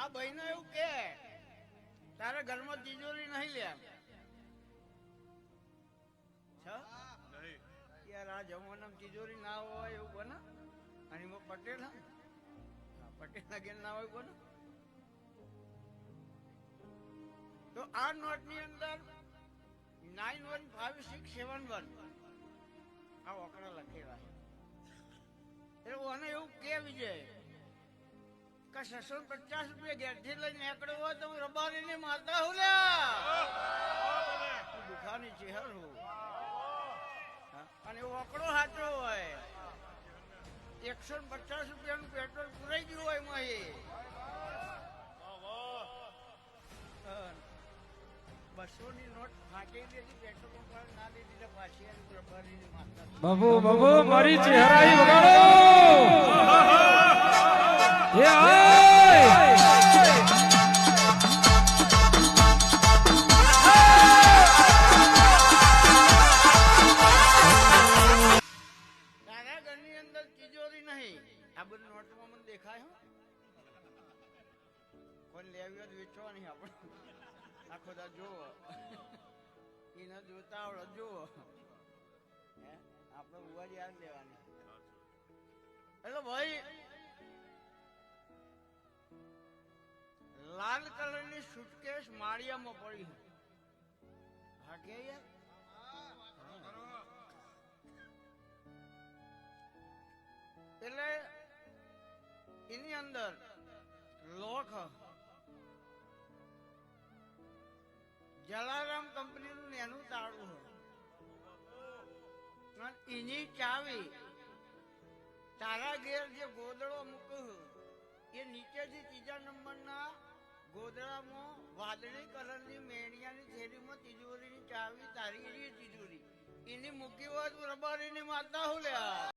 આ બહેનો એવું કે તારા ઘરમાં તિજોરી નહીં લે યાર, આ જમાનામાં તિજોરી ના હોય એવું બને. અને પટેલ પટેલ ના ઘેર ના હોય કોને. તો આ નોટ ની અંદર 915671 આ ઓકડા લખેલા છે. એટલે મને એવું કે વિજય કે 650 રૂપિયા ઘેરથી લઈને એકડો હોય તો હું રબારી ની માતા હું દુખાની ચહેર હું. અને ઓકડો સાચો હોય 150 રૂપિયાનું પેટ્રોલ પુરાઈ ગયું હોય એમાં એ 200 ની નોટ ફાટી દીધી પેટ્રોલ પંપ ના દીધી પાછી રબારીની માતા. બાબુ બાબુ મારી ચહેરાઈ વગાડો. તારા ઘરની અંદર તિજોરી નહીં. આ બધી નોટમાં મને દેખાય હો. કોઈ લેવી હોય વેચવા નહીં આપણે આખો દા જુઓ એના જોતા આવડે જુઓ આપણે ઉવાજ યાદ લેવાની. એટલે ભાઈ લાલ કલરની સુટકેસ માળિયામાં પડી. હા કે યાર એટલે એની અંદર લોક જલારામ કંપનીનું એનું તાળું એની ચાવી તારા ઘેર જે ગોદડો મૂક્યો એ નીચેથી 3જા નંબરના ગોદડામાં વાદળી કલરની મેણિયાની થેલીમાં તિજોરીની ચાવી તારી તિજોરી એની મૂકી હોય તો રબારીની માતા હું લ્યા.